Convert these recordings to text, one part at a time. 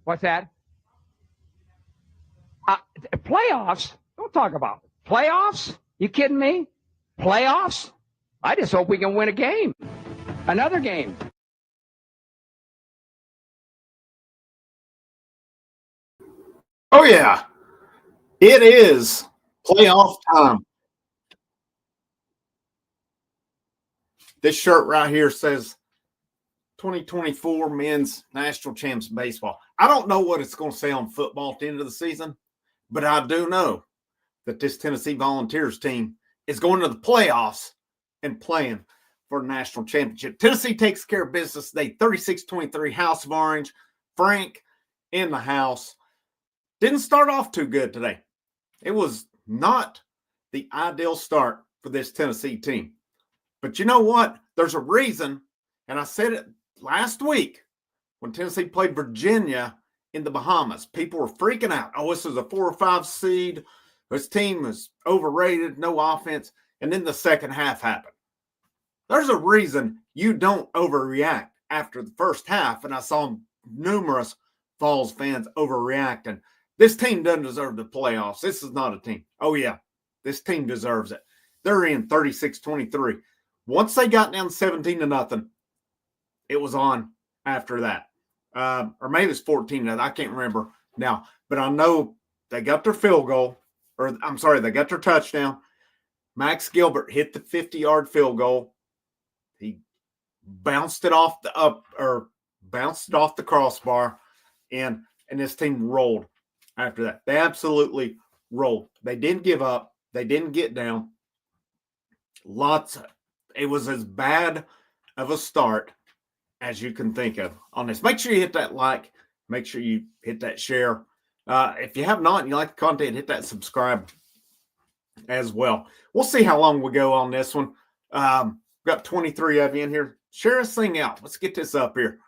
What's that? Playoffs? Don't talk about it. Playoffs? You kidding me? Playoffs? I just hope we can win a game. Another game. Oh, yeah. It is playoff time. This shirt right here says 2024 Men's National Champs Baseball. I don't know what it's going to say on football at the end of the season, but I do know that this Tennessee Volunteers team is going to the playoffs and playing for a national championship. Tennessee takes care of business today, 36-23, House of Orange. Frank in the house. Didn't start off too good today. It was not the ideal start for this Tennessee team. But you know what? There's a reason, and I said it last week when Tennessee played Virginia in the Bahamas. People were freaking out. Oh, this is a 4 or 5 seed. This team is overrated, no offense. And then the second half happened. There's a reason you don't overreact after the first half, and I saw numerous Vols fans overreacting. This team doesn't deserve the playoffs. This is not a team. Oh, yeah, this team deserves it. They're in 36-23. Once they got down 17-0, it was on after that. Or maybe it's 14-0. I can't remember now. But I know they got their field goal. Or I'm sorry, they got their touchdown. Max Gilbert hit the 50-yard field goal. He bounced it off the crossbar, and this team rolled after that. They absolutely rolled. They didn't give up. They didn't get down. It was as bad of a start as you can think of on this. Make sure you hit that like. Make sure you hit that share. If you have not and you like the content, hit that subscribe as well. We'll see how long we go on this one. Got 23 of you in here. Share this thing out. Let's get this up here.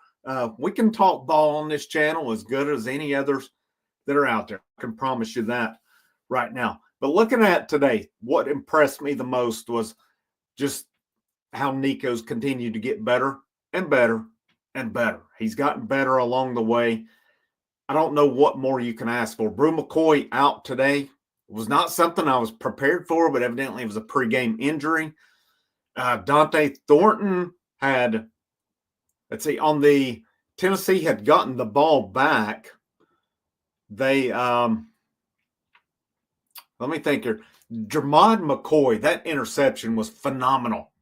We can talk ball on this channel as good as any others that are out there. I can promise you that right now. But looking at today, what impressed me the most was just how Nico's continued to get better and better and better. He's gotten better along the way. I don't know what more you can ask for. Brew McCoy out today. It was not something I was prepared for, but evidently it was a pregame injury. Dante Thornton had, on the Tennessee had gotten the ball back. They, let me think here. Jermod McCoy, that interception was phenomenal.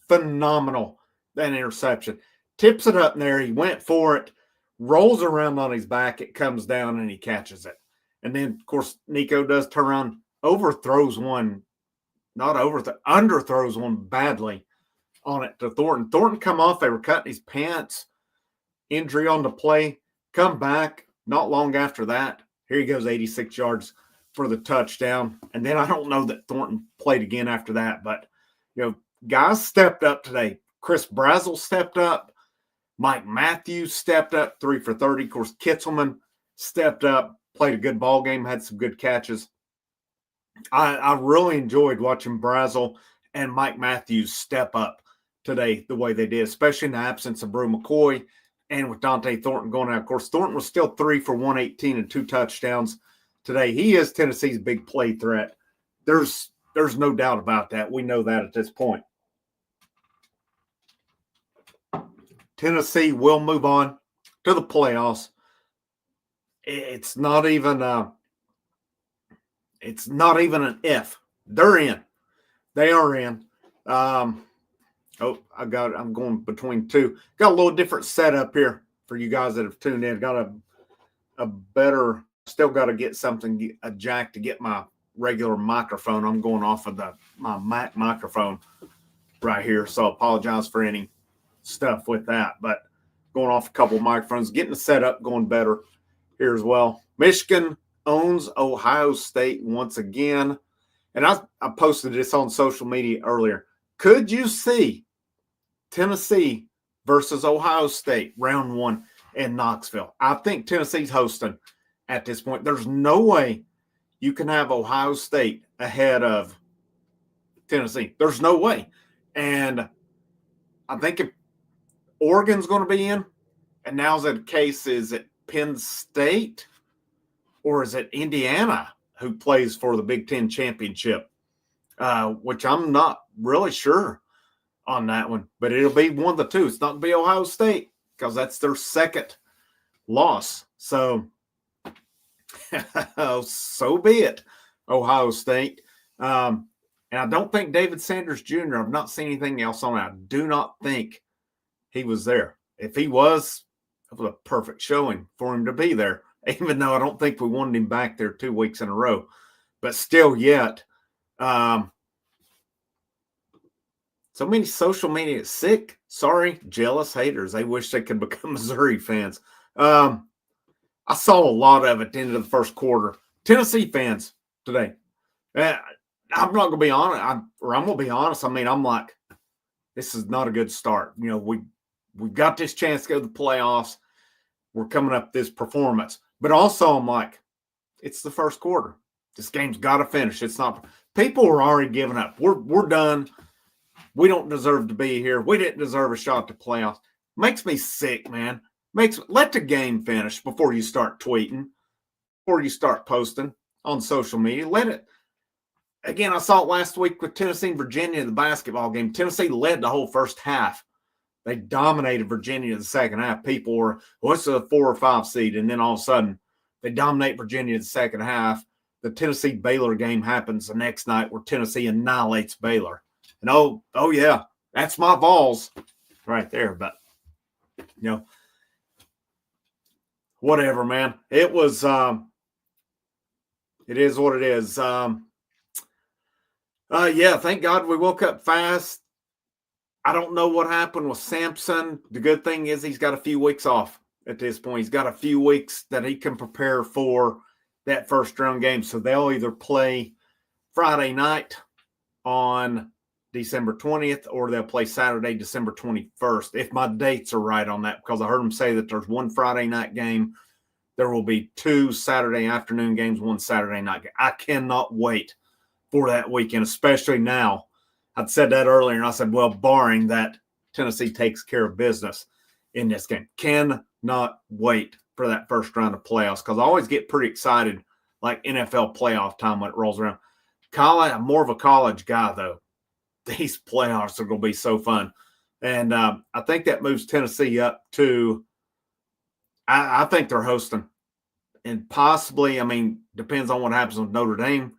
Phenomenal, that interception. Tips it up in there. He went for it, rolls around on his back. It comes down, and he catches it. And then, of course, Nico does turn around, underthrows one badly on it to Thornton. Thornton come off. They were cutting his pants. Injury on the play. Come back. Not long after that, here he goes, 86 yards for the touchdown. And then I don't know that Thornton played again after that. But, guys stepped up today. Chris Brazel stepped up. Mike Matthews stepped up, 3 for 30. Of course, Kitzelman stepped up, played a good ball game, had some good catches. I really enjoyed watching Brazel and Mike Matthews step up today the way they did, especially in the absence of Brew McCoy and with Dante Thornton going out. Of course, Thornton was still 3 for 118 and 2 touchdowns today. He is Tennessee's big play threat. There's no doubt about that. We know that at this point. Tennessee will move on to the playoffs. It's not even an if. They're in. They are in. I'm going between two. Got a little different setup here for you guys that have tuned in. Got a better, still got to get a jack to get my regular microphone. I'm going off of my Mac microphone right here, so I apologize for any stuff with that. But going off a couple of microphones, getting the setup going better here as well. Michigan owns Ohio State once again. And I posted this on social media earlier. Could you see Tennessee versus Ohio State round 1 in Knoxville? I think Tennessee's hosting at this point. There's no way you can have Ohio State ahead of Tennessee. There's no way. And I think if Oregon's going to be in, and now's the case is that Penn State, or is it Indiana who plays for the Big Ten championship? Which I'm not really sure on that one, but it'll be one of the two. It's not going to be Ohio State because that's their second loss. So, so be it, Ohio State. And I don't think David Sanders Jr., I've not seen anything else on it. I do not think he was there. If he was, it was a perfect showing for him to be there, even though I don't think we wanted him back there 2 weeks in a row. But still yet, so many social media sick. Sorry, jealous haters. They wish they could become Missouri fans. I saw a lot of it at the end of the first quarter. Tennessee fans today. I'm not going to be honest. I'm going to be honest. I mean, I'm like, this is not a good start. You know, we've got this chance to go to the playoffs. We're coming up this performance. But also I'm like, it's the first quarter. This game's got to finish. It's not – people are already giving up. We're done. We don't deserve to be here. We didn't deserve a shot to playoffs. Makes me sick, man. Let the game finish before you start tweeting, before you start posting on social media. Let it. Again, I saw it last week with Tennessee and Virginia in the basketball game. Tennessee led the whole first half. They dominated Virginia in the second half. People were, what's a 4 or 5 seed? And then all of a sudden, they dominate Virginia in the second half. The Tennessee-Baylor game happens the next night where Tennessee annihilates Baylor. And oh yeah, that's my Vols right there. But, you know, whatever, man. It was, it is what it is. Yeah, thank God we woke up fast. I don't know what happened with Sampson. The good thing is he's got a few weeks off at this point. He's got a few weeks that he can prepare for that first round game. So they'll either play Friday night on December 20th, or they'll play Saturday, December 21st, if my dates are right on that, because I heard them say that there's one Friday night game. There will be 2 Saturday afternoon games, 1 Saturday night game. I cannot wait for that weekend, especially now. I'd said that earlier, and I said, well, barring that Tennessee takes care of business in this game. Cannot wait for that first round of playoffs, because I always get pretty excited like NFL playoff time when it rolls around. I'm more of a college guy, though. These playoffs are going to be so fun. And I think that moves Tennessee up to I think they're hosting. And possibly, I mean, depends on what happens with Notre Dame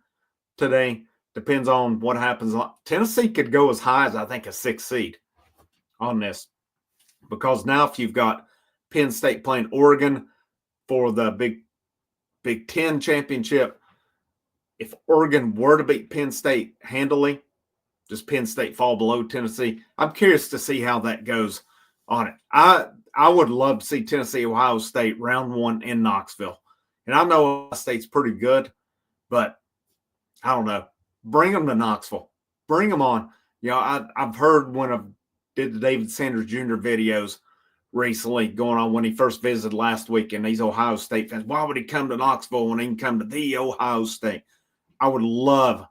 today. Depends on what happens. Tennessee could go as high as, I think, a 6th seed on this. Because now if you've got Penn State playing Oregon for the Big Ten championship, if Oregon were to beat Penn State handily, does Penn State fall below Tennessee? I'm curious to see how that goes on it. I would love to see Tennessee, Ohio State round 1 in Knoxville. And I know Ohio State's pretty good, but I don't know. Bring them to Knoxville. Bring them on. You know, I've heard when I did the David Sanders Jr. videos recently going on when he first visited last week, and these Ohio State fans, why would he come to Knoxville when he can come to the Ohio State? I would love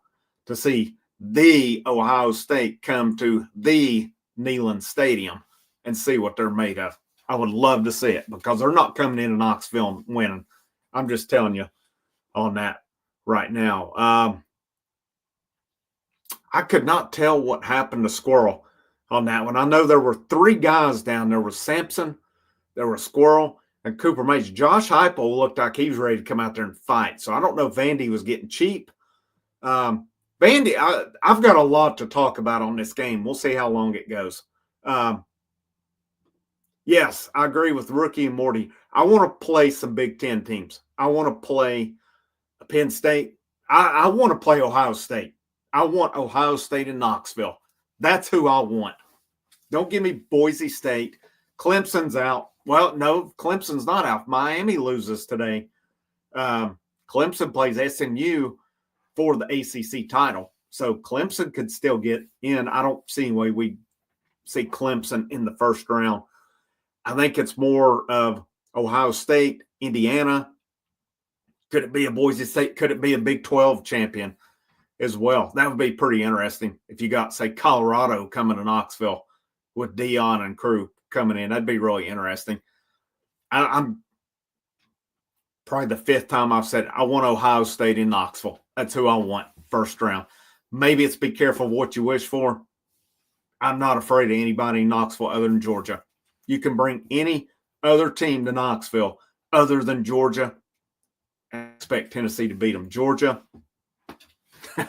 to see the Ohio State come to the Neyland Stadium and see what they're made of. I would love to see it, because they're not coming into Knoxville and winning. I'm just telling you on that right now. I could not tell what happened to Squirrel on that one. I know there were 3 guys down. There was Sampson, there was Squirrel, and Cooper Mays. Josh Heupel looked like he was ready to come out there and fight. So I don't know if Vandy was getting cheap. Vandy, I've got a lot to talk about on this game. We'll see how long it goes. Yes, I agree with Rookie and Morty. I want to play some Big Ten teams. I want to play Penn State. I want to play Ohio State. I want Ohio State and Knoxville. That's who I want. Don't give me Boise State. Clemson's out. Well, no, Clemson's not out. Miami loses today. Clemson plays SMU for the ACC title. So Clemson could still get in. I don't see any way we see Clemson in the first round. I think it's more of Ohio State, Indiana. Could it be a Boise State? Could it be a Big 12 champion as well? That would be pretty interesting if you got, say, Colorado coming to Knoxville with Dion and crew coming in. That'd be really interesting. I'm probably the fifth time I've said, I want Ohio State in Knoxville. That's who I want first round. Maybe it's be careful what you wish for. I'm not afraid of anybody in Knoxville other than Georgia. You can bring any other team to Knoxville other than Georgia and expect Tennessee to beat them. Georgia, I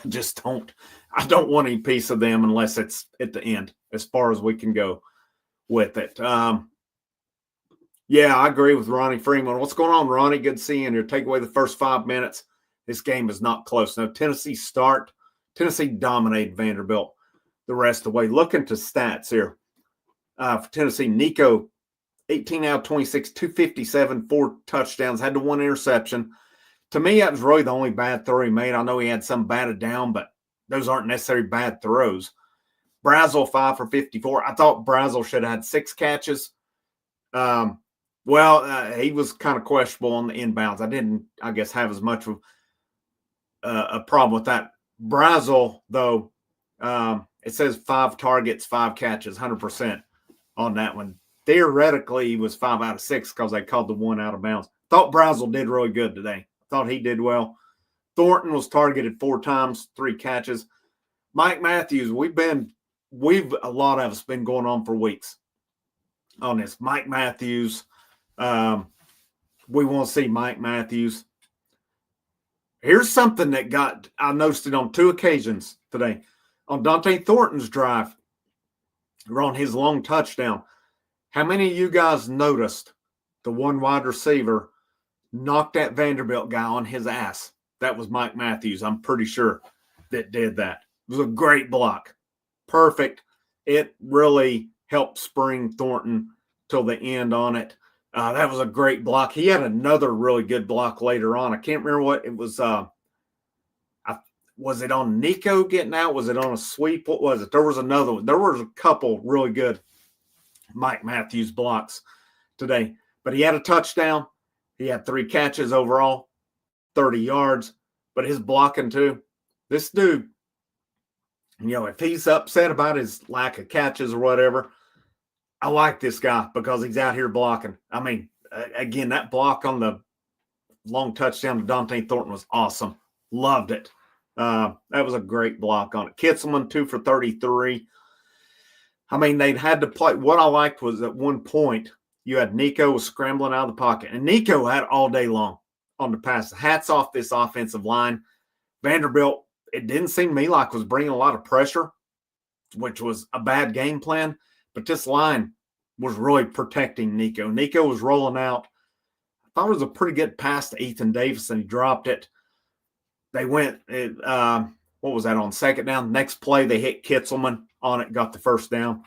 don't want any piece of them unless it's at the end, as far as we can go with it. Yeah, I agree with Ronnie Freeman. What's going on, Ronnie? Good seeing you. Take away the first 5 minutes. This game is not close. Now, Tennessee dominated Vanderbilt the rest of the way. Looking to stats here for Tennessee, Nico, 18 out of 26, 257, 4 touchdowns, had the 1 interception. To me, that was really the only bad throw he made. I know he had some batted down, but those aren't necessarily bad throws. Brazel, 5 for 54. I thought Brazel should have had 6 catches. He was kind of questionable on the inbounds. I didn't, I guess, have as much of a problem with that. Brazel, though, it says 5 targets, 5 catches, 100% on that one. Theoretically, he was 5 out of 6 because they called the 1 out of bounds. Thought Brazel did really good today. Thought he did well. Thornton was targeted 4 times, 3 catches. Mike Matthews, a lot of us been going on for weeks on this. Mike Matthews, we want to see Mike Matthews. Here's something that I noticed it on 2 occasions today. On Dante Thornton's drive, or on his long touchdown, how many of you guys noticed the one wide receiver knocked that Vanderbilt guy on his ass? That was Mike Matthews. I'm pretty sure that did that. It was a great block. Perfect. It really helped spring Thornton till the end on it. That was a great block. He had another really good block later on. I can't remember what it was. Was it on Nico getting out? Was it on a sweep? What was it? There was another one. There was a couple really good Mike Matthews blocks today. But he had a touchdown. He had 3 catches overall, 30 yards. But his blocking too. This dude, if he's upset about his lack of catches or whatever, I like this guy because he's out here blocking. I mean, again, that block on the long touchdown to Dante Thornton was awesome. Loved it. That was a great block on it. Kitzelman, 2 for 33. I mean, they'd had to play. What I liked was at one point, you had Nico was scrambling out of the pocket, and Nico had all day long on the pass. Hats off this offensive line. Vanderbilt, it didn't seem to me like was bringing a lot of pressure, which was a bad game plan, but this line was really protecting Nico. Nico was rolling out. I thought it was a pretty good pass to Ethan Davis, and he dropped it. They went, what was that, on second down? Next play, they hit Kitzelman on it, got the first down.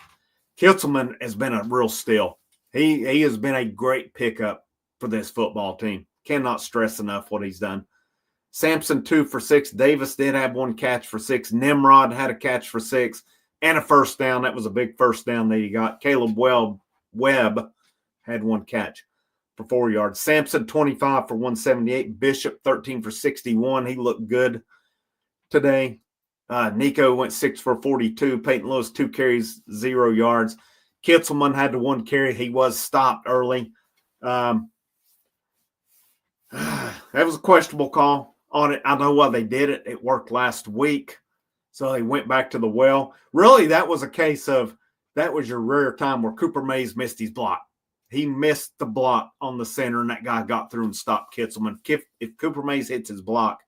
Kitzelman has been a real steal. He has been a great pickup for this football team. Cannot stress enough what he's done. Sampson, 2 for 6. Davis did have 1 catch for 6. Nimrod had a catch for 6 and a first down. That was a big first down that he got. Caleb Webb had 1 catch for 4 yards. Sampson, 25 for 178. Bishop, 13 for 61. He looked good today. Nico went 6 for 42. Peyton Lewis, 2 carries, 0 yards. Kitzelman had the 1 carry. He was stopped early. That was a questionable call on it. I know why they did it. It worked last week, so they went back to the well. Really, that was a case of that was your rare time where Cooper Mays missed his block. He missed the block on the center, and that guy got through and stopped Kitzelman. If Cooper Mays hits his block,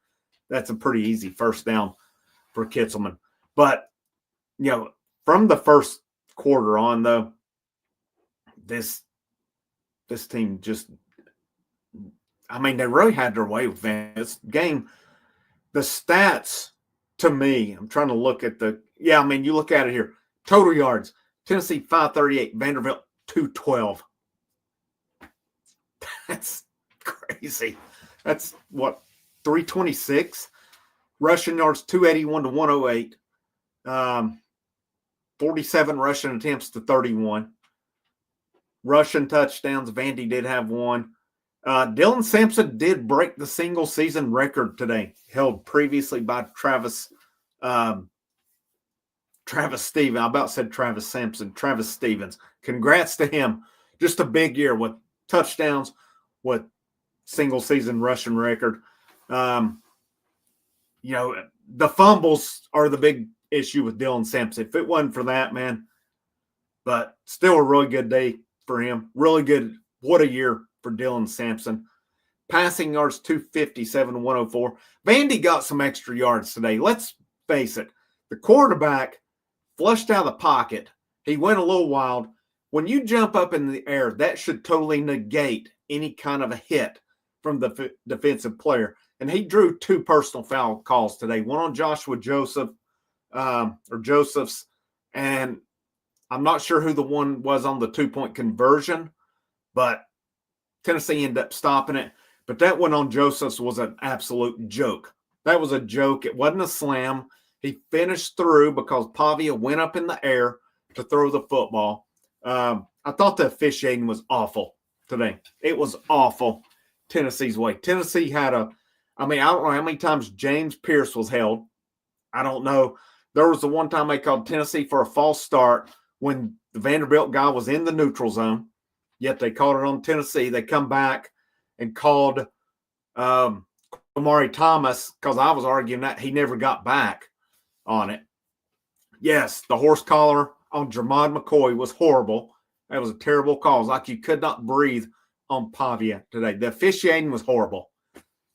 that's a pretty easy first down for Kitzelman. But, from the first quarter on, though, this team just – I mean, they really had their way with this game. The stats, to me, I'm trying to look at you look at it here. Total yards, Tennessee 538, Vanderbilt 212. That's crazy. That's what, 326? Rushing yards, 281 to 108. 47 rushing attempts to 31. Rushing touchdowns, Vandy did have 1. Dylan Sampson did break the single season record today, held previously by Travis Stevens. I about said Travis Sampson, Travis Stevens. Congrats to him. Just a big year with touchdowns, with single season rushing record. The fumbles are the big issue with Dylan Sampson. If it wasn't for that, man, but still a really good day for him. Really good. What a year for Dylan Sampson. Passing yards, 257 to 104. Vandy got some extra yards today. Let's face it. The quarterback flushed out of the pocket. He went a little wild. When you jump up in the air, that should totally negate any kind of a hit from the defensive player. And he drew 2 personal foul calls today. One on Joshua Josephs, and I'm not sure who the one was on the 2-point conversion, but Tennessee ended up stopping it. But that one on Josephs was an absolute joke. That was a joke. It wasn't a slam. He finished through because Pavia went up in the air to throw the football. I thought the officiating was awful today. It was awful Tennessee's way. Tennessee had I don't know how many times James Pierce was held. I don't know. There was the one time they called Tennessee for a false start when the Vanderbilt guy was in the neutral zone, yet they called it on Tennessee. They come back and called Amari Thomas because I was arguing that he never got back on it. Yes, the horse collar on Jermod McCoy was horrible. That was a terrible call. It was like you could not breathe on Pavia today. The officiating was horrible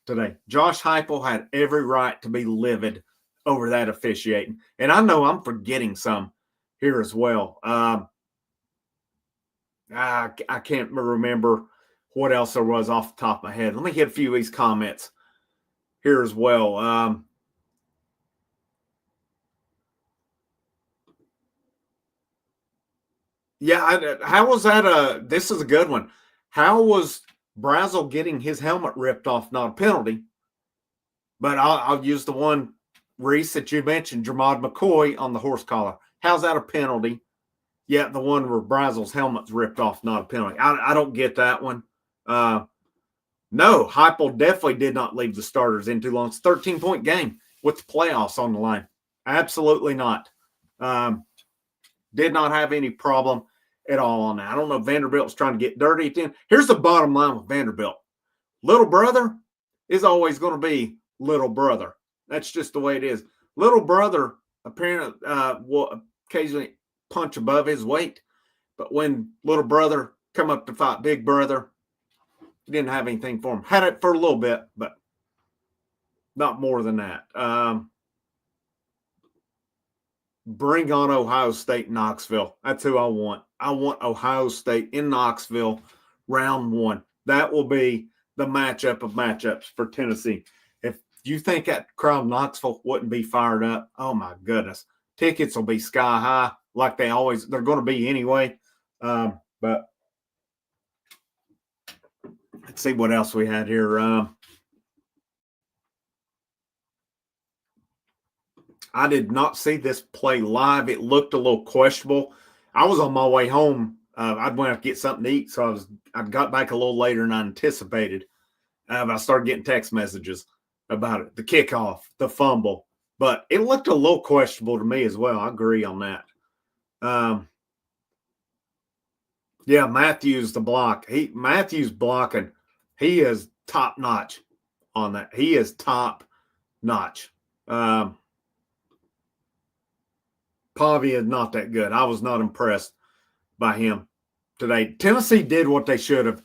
today. Josh Heupel had every right to be livid over that officiating. And I know I'm forgetting some here as well. I can't remember what else there was off the top of my head. Let me hit a few of these comments here as well. How was that? This is a good one. How was Brazel getting his helmet ripped off not a penalty? But I'll use the one, Reese, that you mentioned, Jermod McCoy on the horse collar. How's that a penalty? Yet the one where Brazel's helmet's ripped off, not a penalty. I don't get that one. No, Heupel definitely did not leave the starters in too long. It's a 13-point game with the playoffs on the line. Absolutely not. Did not have any problem at all on that. I don't know if Vanderbilt's trying to get dirty at the end. Here's the bottom line with Vanderbilt. Little brother is always going to be little brother. That's just the way it is. Little brother apparently will occasionally punch above his weight. But when little brother come up to fight big brother, he didn't have anything for him. Had it for a little bit, but not more than that. Bring on Ohio State, Knoxville. That's who I want. I want Ohio State in Knoxville, round 1. That will be the matchup of matchups for Tennessee. If you think that crowd in Knoxville wouldn't be fired up, oh my goodness. Tickets will be sky high like they're going to be anyway. But let's see what else we had here. I did not see this play live. It looked a little questionable. I was on my way home. I'd went out to get something to eat, so I got back a little later than I anticipated. I started getting text messages about it, the kickoff, the fumble. But it looked a little questionable to me as well. I agree on that. Matthews, the block. Matthews blocking. He is top-notch on that. He is top-notch. Pavia is not that good. I was not impressed by him today. Tennessee did what they should have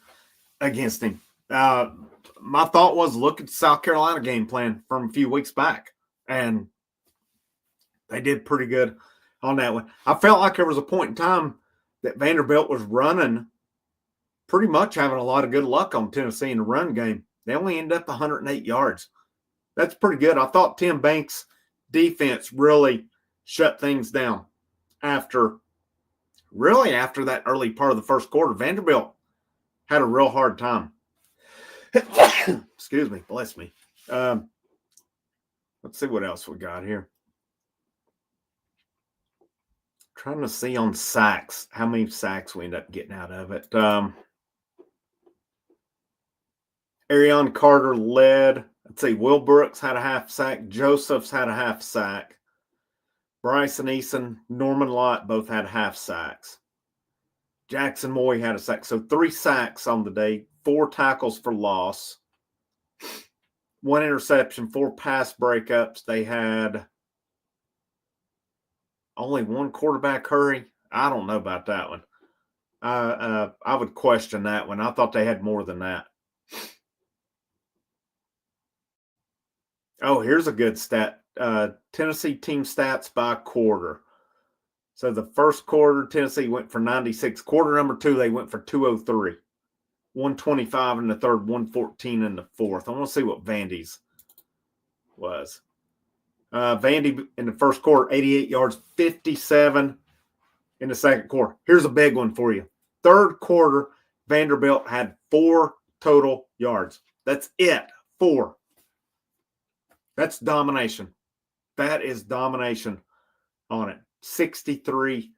against him. My thought was look at the South Carolina game plan from a few weeks back, and they did pretty good on that one. I felt like there was a point in time that Vanderbilt was running, pretty much having a lot of good luck on Tennessee in the run game. They only ended up 108 yards. That's pretty good. I thought Tim Banks' defense really shut things down after that early part of the first quarter. Vanderbilt had a real hard time. Excuse me. Bless me. Let's see what else we got here. Trying to see on sacks, how many sacks we end up getting out of it. Arion Carter led. Let's see. Will Brooks had a half sack. Josephs had a half sack. Bryson Eason, Norman Lott both had half sacks. Jackson Moy had a sack. So 3 sacks on the day 4 tackles for loss, 1 interception, 4 pass breakups. They had only 1 quarterback hurry. I don't know about that one. I would question that one. I thought they had more than that. Oh, here's a good stat. Tennessee team stats by quarter. So the first quarter, Tennessee went for 96. Quarter number 2, they went for 203. 125 in the third, 114 in the fourth. I want to see what Vandy's was. Vandy in the first quarter, 88 yards, 57 in the second quarter. Here's a big one for you. Third quarter, Vanderbilt had 4 total yards. That's it. 4. That's domination. That is domination on it. 63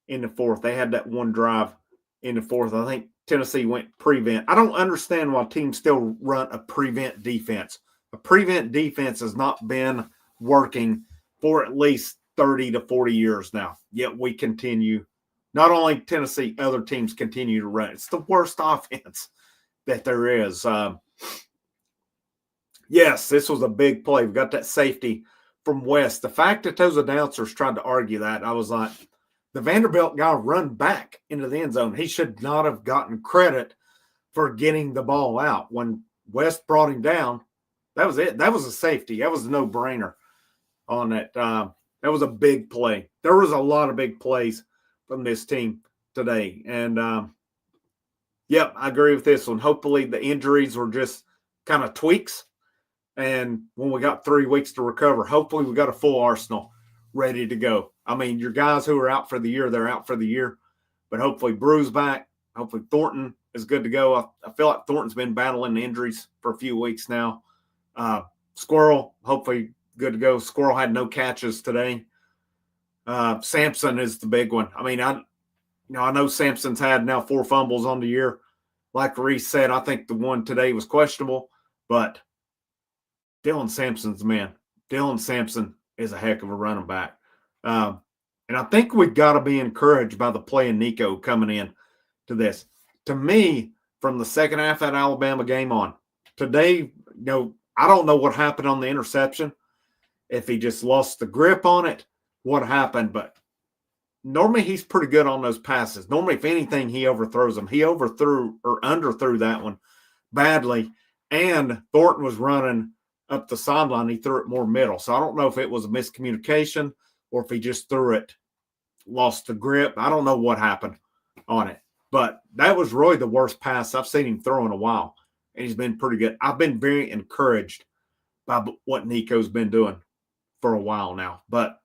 in the fourth. They had that one drive in the fourth. I think Tennessee went prevent. I don't understand why teams still run a prevent defense. A prevent defense has not been working for at least 30 to 40 years now. Yet we continue. Not only Tennessee, other teams continue to run. It's the worst offense that there is. Yes, this was a big play. We got that safety from West. The fact that those announcers tried to argue that, I was like, the Vanderbilt guy run back into the end zone. He should not have gotten credit for getting the ball out. When West brought him down, that was it. That was a safety. That was a no-brainer on it. That was a big play. There was a lot of big plays from this team today. And, yep, I agree with this one. Hopefully the injuries were just kind of tweaks. And when we got 3 weeks to recover, hopefully we got a full arsenal ready to go. I mean, your guys who are out for the year, they're out for the year. But hopefully Brew's back. Hopefully Thornton is good to go. I feel like Thornton's been battling injuries for a few weeks now. Squirrel, hopefully good to go. Squirrel had no catches today. Sampson is the big one. I mean, I know Sampson's had now 4 fumbles on the year. Like Reese said, I think the one today was questionable. But Dylan Sampson's the man. Dylan Sampson is a heck of a running back. And I think we've got to be encouraged by the play in Nico coming in to this. To me, from the second half of that Alabama game on, today, I don't know what happened on the interception. If he just lost the grip on it, what happened. But normally he's pretty good on those passes. Normally, if anything, he overthrows them. He overthrew or underthrew that one badly. And Thornton was running up the sideline. He threw it more middle. So I don't know if it was a miscommunication or if he just threw it, lost the grip. I don't know what happened on it. But that was really the worst pass I've seen him throw in a while. And he's been pretty good. I've been very encouraged by what Nico's been doing for a while now. But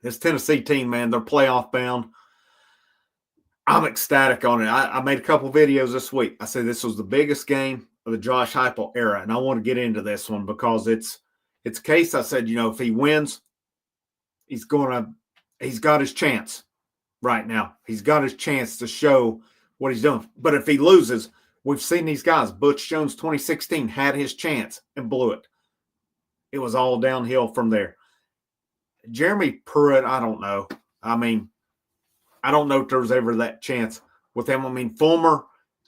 this Tennessee team, man, they're playoff bound. I'm ecstatic on it. I made a couple videos this week. I said this was the biggest game of the Josh Heupel era, and I want to get into this one because it's a case. I said, if he wins, he's got his chance right now. He's got his chance to show what he's doing. But if he loses, we've seen these guys. Butch Jones, 2016, had his chance and blew it. It was all downhill from there. Jeremy Pruitt, I don't know. I mean, I don't know if there was ever that chance with him. I mean, Fulmer,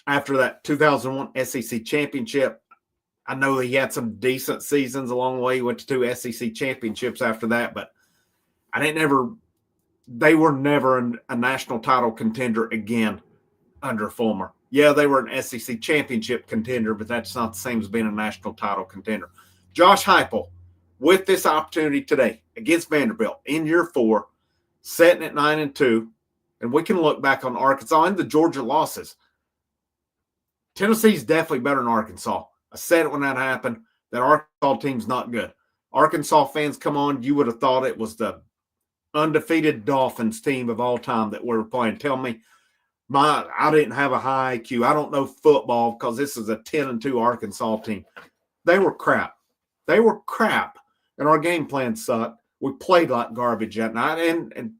after that 2001 SEC championship, I know that he had some decent seasons along the way. He went to 2 SEC championships after that, but they were never a national title contender again under Fulmer. Yeah, they were an SEC championship contender, but that's not the same as being a national title contender. Josh Heupel, with this opportunity today against Vanderbilt in year 4, sitting at 9-2, and we can look back on Arkansas and the Georgia losses. Tennessee's definitely better than Arkansas. I said it when that happened, that Arkansas team's not good. Arkansas fans, come on, you would have thought it was the undefeated Dolphins team of all time that we were playing. Tell me, I didn't have a high IQ. I don't know football because this is a 10-2 Arkansas team. They were crap. And our game plan sucked. We played like garbage that night. And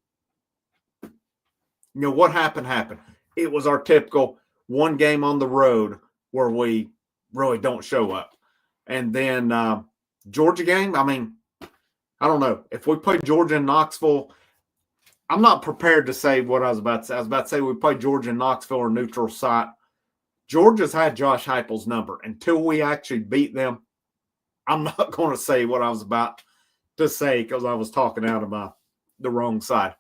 what happened. It was our typical one game on the road where we really don't show up. And then Georgia game, I mean, I don't know. If we play Georgia and Knoxville, I'm not prepared to say what I was about to say. I was about to say we play Georgia and Knoxville or neutral site. Georgia's had Josh Heupel's number. Until we actually beat them, I'm not going to say what I was about to say because I was talking out of the wrong side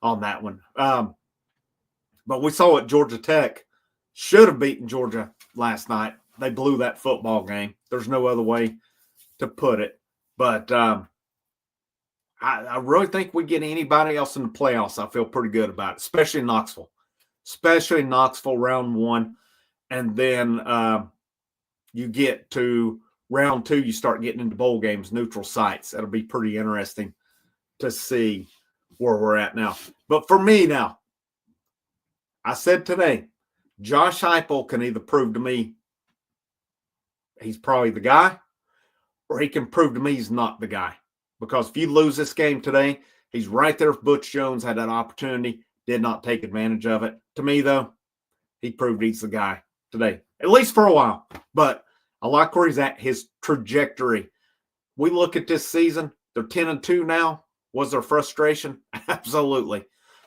on that one. But we saw what Georgia Tech should have beaten Georgia last night. They blew that football game. There's no other way to put it. But I really think we get anybody else in the playoffs. I feel pretty good about it, especially Knoxville. Especially Knoxville round 1. And then you get to round 2, you start getting into bowl games, neutral sites. That'll be pretty interesting to see where we're at now. But for me now, I said today, Josh Heupel can either prove to me he's probably the guy, or he can prove to me he's not the guy. Because if you lose this game today, he's right there with Butch Jones, had that opportunity, did not take advantage of it. To me, though, he proved he's the guy today, at least for a while. But I like where he's at, his trajectory. We look at this season, they're 10-2 now. Was there frustration? Absolutely.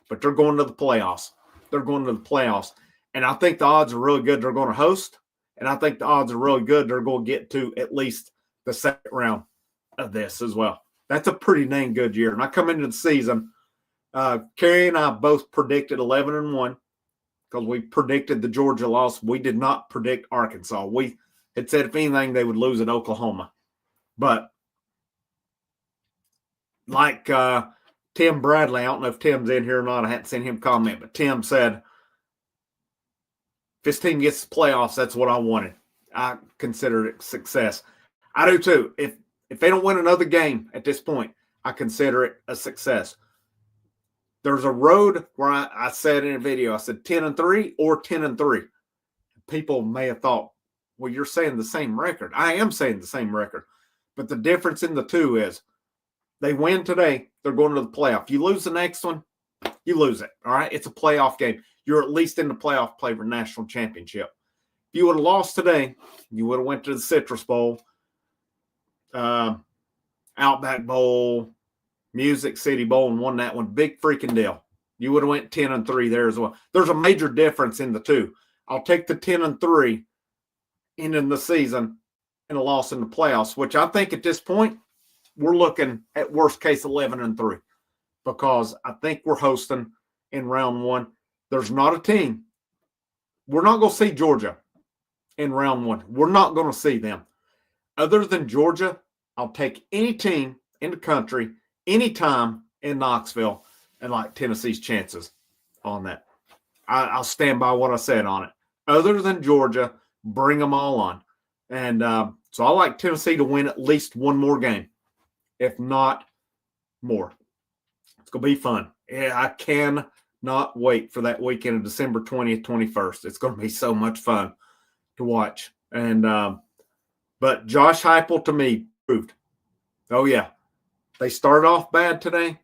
But they're going to the playoffs. They're going to the playoffs. And I think the odds are really good they're going to host. And I think the odds are really good they're going to get to at least the second round of this as well. That's a pretty dang good year. And I come into the season, Kerry and I both predicted 11-1 because we predicted the Georgia loss. We did not predict Arkansas. We had said, if anything, they would lose at Oklahoma. But like Tim Bradley, I don't know if Tim's in here or not. I hadn't seen him comment, but Tim said, if this team gets the playoffs, that's what I wanted. I consider it success. I do too. If they don't win another game at this point, I consider it a success. There's a road where I said in a video, I said 10-3 or 10-3. People may have thought, well, you're saying the same record. I am saying the same record. But the difference in the two is they win today, they're going to the playoff. You lose the next one, you lose it. All right? It's a playoff game. You're at least in the playoff play for national championship. If you would have lost today, you would have went to the Citrus Bowl, Outback Bowl, Music City Bowl, and won that one. Big freaking deal. You would have went 10-3 there as well. There's a major difference in the two. I'll take the 10-3 ending the season and a loss in the playoffs, which I think at this point we're looking at worst case 11-3 because I think we're hosting in round 1. There's not a team. We're not going to see Georgia in round 1. We're not going to see them. Other than Georgia, I'll take any team in the country anytime in Knoxville and like Tennessee's chances on that. I'll stand by what I said on it. Other than Georgia, bring them all on. And so I like Tennessee to win at least one more game, if not more. It's going to be fun. Yeah, I cannot wait for that weekend of December 20th, 21st. It's going to be so much fun to watch. And but Josh Heupel, to me, proved. Oh, yeah. They started off bad today.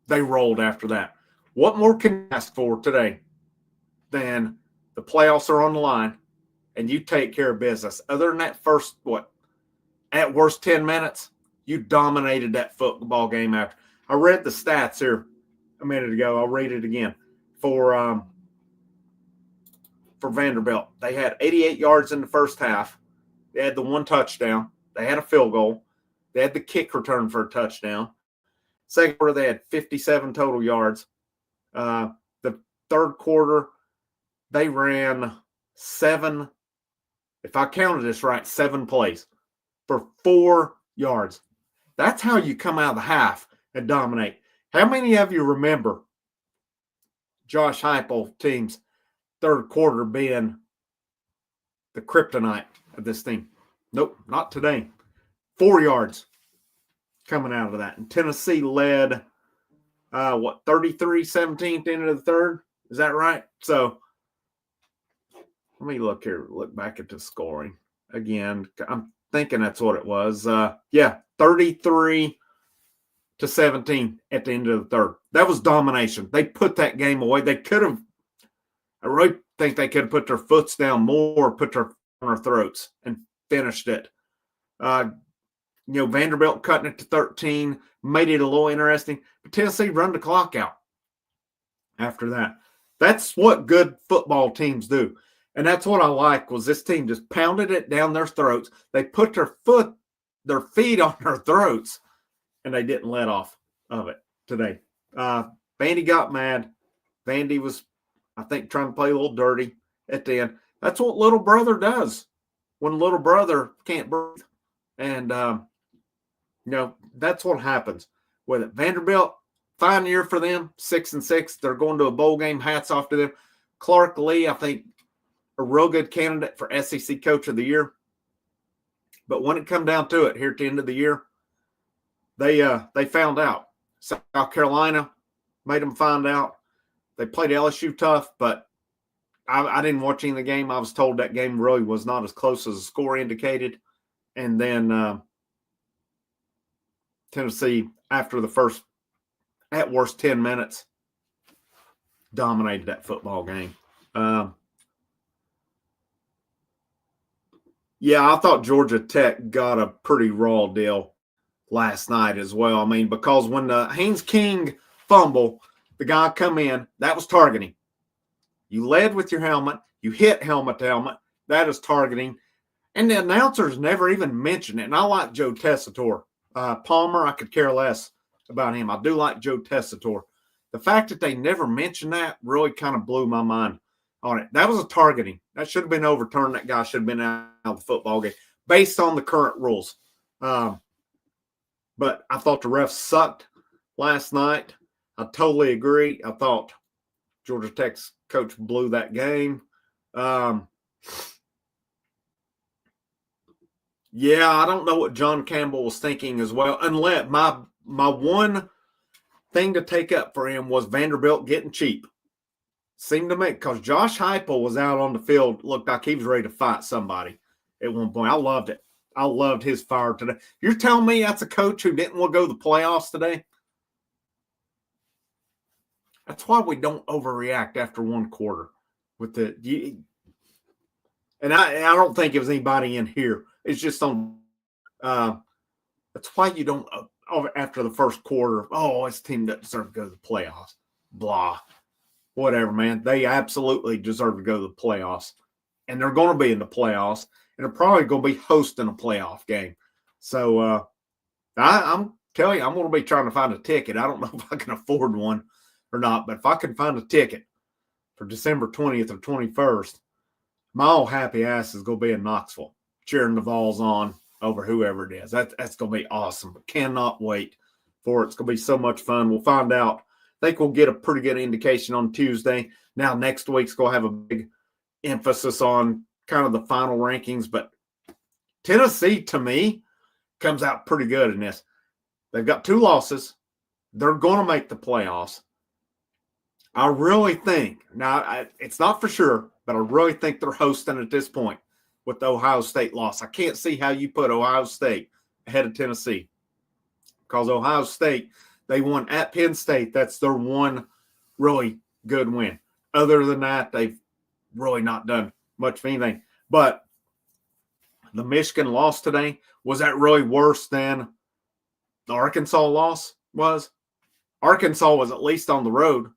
They rolled after that. What more can you ask for today than the playoffs are on the line and you take care of business? Other than that first, at worst 10 minutes, you dominated that football game after. I read the stats here a minute ago. I'll read it again. For Vanderbilt, they had 88 yards in the first half. They had the one touchdown. They had a field goal. They had the kick return for a touchdown. Second quarter, they had 57 total yards. The third quarter, they ran 7, if I counted this right, 7 plays for 4 yards. That's how you come out of the half and dominate. How many of you remember Josh Heupel team's third quarter being the kryptonite of this team? Nope, not today. 4 yards coming out of that. And Tennessee led, 33-17 at the end of the third? Is that right? So let me look here, look back at the scoring again. I'm thinking that's what it was. 33-17 at the end of the third. That was domination. They put that game away. They could have, I really think they could have put their foots down more, put their on their throats and finished it. Vanderbilt cutting it to 13, made it a little interesting. But Tennessee run the clock out after that. That's what good football teams do. And that's what I like was this team just pounded it down their throats. They put their feet on their throats, and they didn't let off of it today. Vandy got mad. Vandy was, I think, trying to play a little dirty at the end. That's what little brother does when little brother can't breathe. And, that's what happens with it. Vanderbilt, fine year for them, 6-6. They're going to a bowl game. Hats off to them. Clark Lee, I think, a real good candidate for SEC Coach of the Year. But when it come down to it, here at the end of the year, they found out. South Carolina made them find out. They played LSU tough, but I didn't watch any of the game. I was told that game really was not as close as the score indicated. And then Tennessee, after the first, at worst, 10 minutes, dominated that football game. I thought Georgia Tech got a pretty raw deal last night as well. I mean, because when the Haynes King fumble, the guy come in, that was targeting. You led with your helmet. You hit helmet to helmet. That is targeting. And the announcers never even mentioned it. And I like Joe Tessitore. Palmer, I could care less about him. I do like Joe Tessitore. The fact that they never mentioned that really kind of blew my mind on it. That was a targeting. That should have been overturned. That guy should have been out of the football game based on the current rules. But I thought the refs sucked last night. I totally agree. I thought Georgia Tech's coach blew that game. I don't know what John Campbell was thinking as well. Unless my one thing to take up for him was Vanderbilt getting cheap. Seemed to make, because Josh Heupel was out on the field, looked like he was ready to fight somebody at one point. I loved it. I loved his fire today. You're telling me that's a coach who didn't want to go to the playoffs today? That's why we don't overreact after one quarter. And I don't think it was anybody in here. It's just on. That's why you don't after the first quarter. Oh, this team doesn't deserve to go to the playoffs. Blah, whatever, man. They absolutely deserve to go to the playoffs, and they're going to be in the playoffs, and they're probably going to be hosting a playoff game. So I'm telling you, I'm going to be trying to find a ticket. I don't know if I can afford one or not, but if I can find a ticket for December 20th or 21st, my old happy ass is going to be in Knoxville, cheering the Vols on over whoever it is. That's going to be awesome. But cannot wait for it. It's going to be so much fun. We'll find out. I think we'll get a pretty good indication on Tuesday. Now, next week's going to have a big emphasis on kind of the final rankings. But Tennessee, to me, comes out pretty good in this. They've got 2 losses. They're going to make the playoffs. I really think, now it's not for sure, but I really think they're hosting at this point with the Ohio State loss. I can't see how you put Ohio State ahead of Tennessee because Ohio State, they won at Penn State. That's their one really good win. Other than that, they've really not done much of anything. But the Michigan loss today, was that really worse than the Arkansas loss was? Arkansas was at least on the road.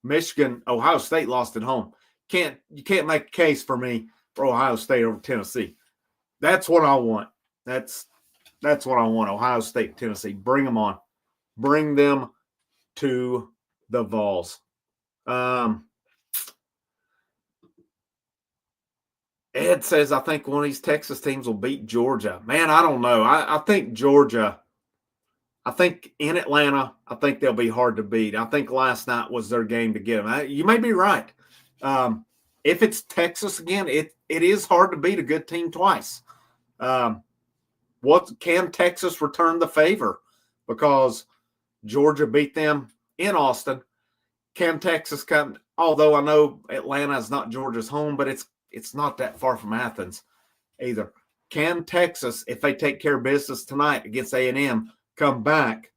Michigan, Ohio State lost at home. You can't make a case for me for Ohio State over Tennessee. That's what I want. That's what I want. Ohio State, Tennessee. Bring them on. Bring them to the Vols. Ed says, I think one of these Texas teams will beat Georgia. Man, I don't know. I think Georgia, I think in Atlanta, I think they'll be hard to beat. I think last night was their game to get them. You may be right. If it's Texas again, it is hard to beat a good team twice. What can Texas return the favor? Because Georgia beat them in Austin. Can Texas come? Although I know Atlanta is not Georgia's home, but it's not that far from Athens either. Can Texas, if they take care of business tonight against A&M, come back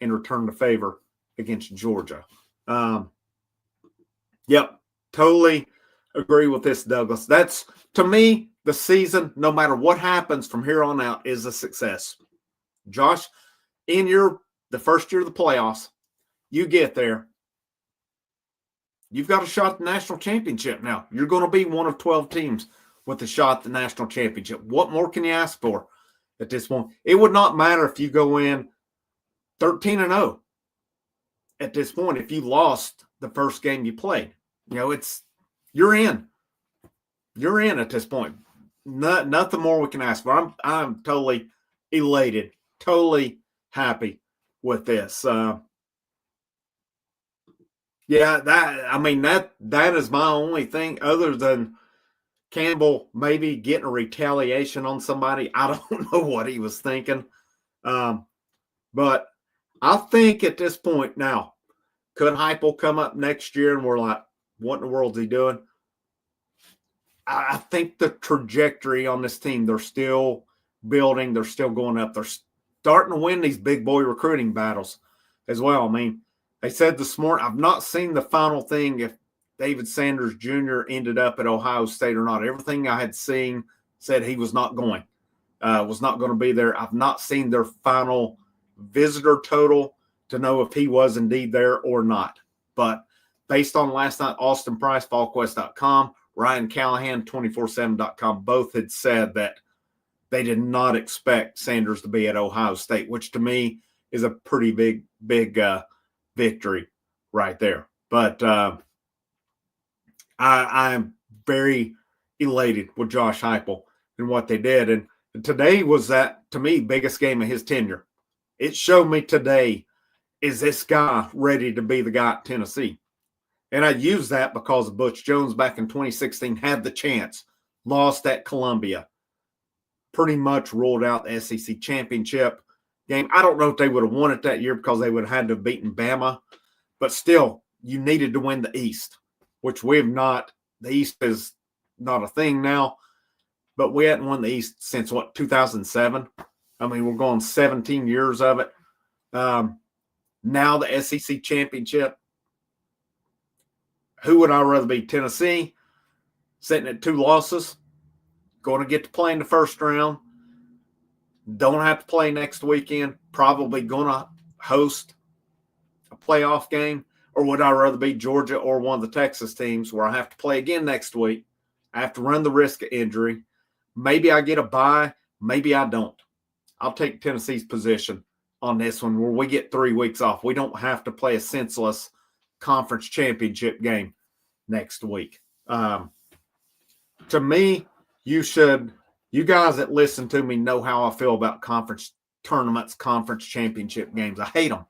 and return the favor against Georgia? Yep, totally agree with this, Douglas. That's, to me, the season, no matter what happens from here on out, is a success. Josh, in the first year of the playoffs, you get there. you've got a shot at the national championship now. You're going to be one of 12 teams with a shot at the national championship. What more can you ask for at this point? It would not matter if you go in 13-0 at this point if you lost the first game you played. You're in. You're in at this point. Nothing more we can ask for. I'm totally elated, totally happy with this. That is my only thing other than Campbell maybe getting a retaliation on somebody. I don't know what he was thinking. But I think at this point now, could Heupel come up next year and we're like, what in the world is he doing? I think the trajectory on this team, they're still building. They're still going up. They're starting to win these big boy recruiting battles as well. I mean, they said this morning, I've not seen the final thing if David Sanders Jr. ended up at Ohio State or not. Everything I had seen said he was not going to be there. I've not seen their final visitor total to know if he was indeed there or not. But based on last night, Austin Price, FallQuest.com, Ryan Callahan, 247.com, both had said that they did not expect Sanders to be at Ohio State, which to me is a pretty big victory right there. But I'm very elated with Josh Heupel and what they did. And today was that, to me, biggest game of his tenure. It showed me today, is this guy ready to be the guy at Tennessee? And I use that because Butch Jones back in 2016 had the chance, lost at Columbia, pretty much ruled out the SEC championship game. I don't know if they would have won it that year because they would have had to have beaten Bama, but still, you needed to win the East, which we have not. The East is not a thing now, but we hadn't won the East since, 2007? I mean, we're going 17 years of it. Now the SEC championship. Who would I rather be? Tennessee, sitting at 2 losses, going to get to play in the first round, don't have to play next weekend, probably going to host a playoff game, or would I rather be Georgia or one of the Texas teams where I have to play again next week? I have to run the risk of injury. Maybe I get a bye, maybe I don't. I'll take Tennessee's position on this one where we get 3 weeks off. We don't have to play a senseless conference championship game next week. To me, you guys that listen to me know how I feel about conference tournaments, conference championship games. I hate them.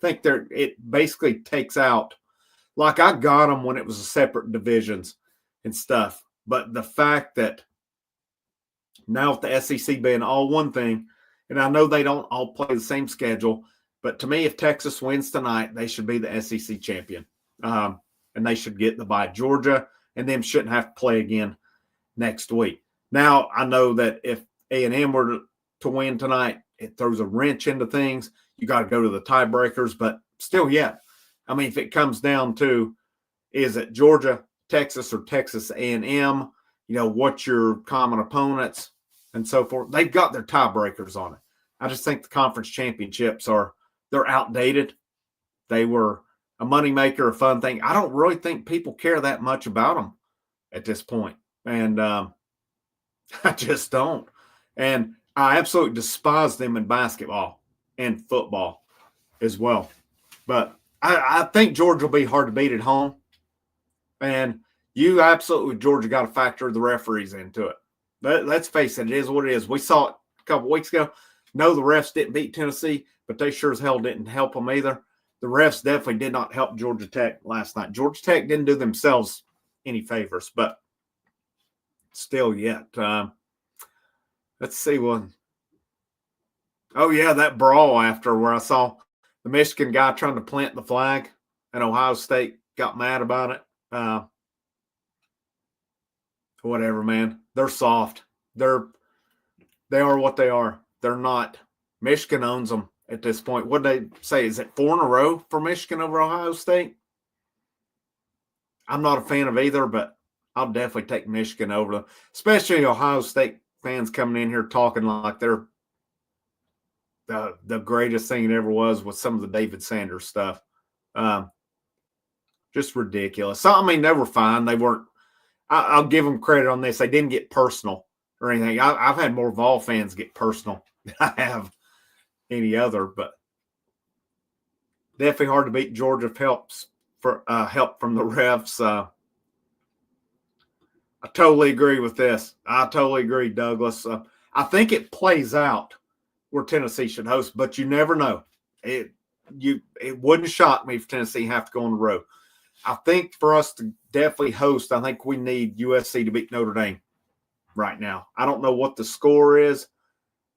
I think it basically takes out, like I got them when it was a separate divisions and stuff. But the fact that now with the SEC being all one thing, and I know they don't all play the same schedule, but to me, if Texas wins tonight, they should be the SEC champion. And they should get the bye. Georgia and them shouldn't have to play again next week. Now, I know that if A&M were to win tonight, it throws a wrench into things. You got to go to the tiebreakers, but still, yeah. I mean, if it comes down to, is it Georgia, Texas, or Texas A&M, what's your common opponents and so forth, they've got their tiebreakers on it. I just think the conference championships they're outdated. They were a moneymaker, a fun thing. I don't really think people care that much about them at this point. And I just don't. And I absolutely despise them in basketball and football as well. But I think Georgia will be hard to beat at home. And Georgia got to factor the referees into it. But let's face it, it is what it is. We saw it a couple weeks ago. No, the refs didn't beat Tennessee, but they sure as hell didn't help them either. The refs definitely did not help Georgia Tech last night. Georgia Tech didn't do themselves any favors, but still yet. Let's see one. Oh, yeah, that brawl after where I saw the Michigan guy trying to plant the flag and Ohio State got mad about it. Whatever, man. They're soft. They are what they are. They're not. Michigan owns them at this point. What did they say? Is it 4 in a row for Michigan over Ohio State? I'm not a fan of either, but I'll definitely take Michigan over them, especially Ohio State fans coming in here talking like they're the greatest thing it ever was with some of the David Sanders stuff. Just ridiculous. So, I mean, they were fine. They weren't. I'll give them credit on this. They didn't get personal or anything. I've had more Vol fans get personal than I have any other, but definitely hard to beat Georgia if help from the refs. I totally agree with this. I totally agree, Douglas. I think it plays out where Tennessee should host, but you never know. It wouldn't shock me if Tennessee have to go on the road. I think for us to definitely host, I think we need USC to beat Notre Dame right now. I don't know what the score is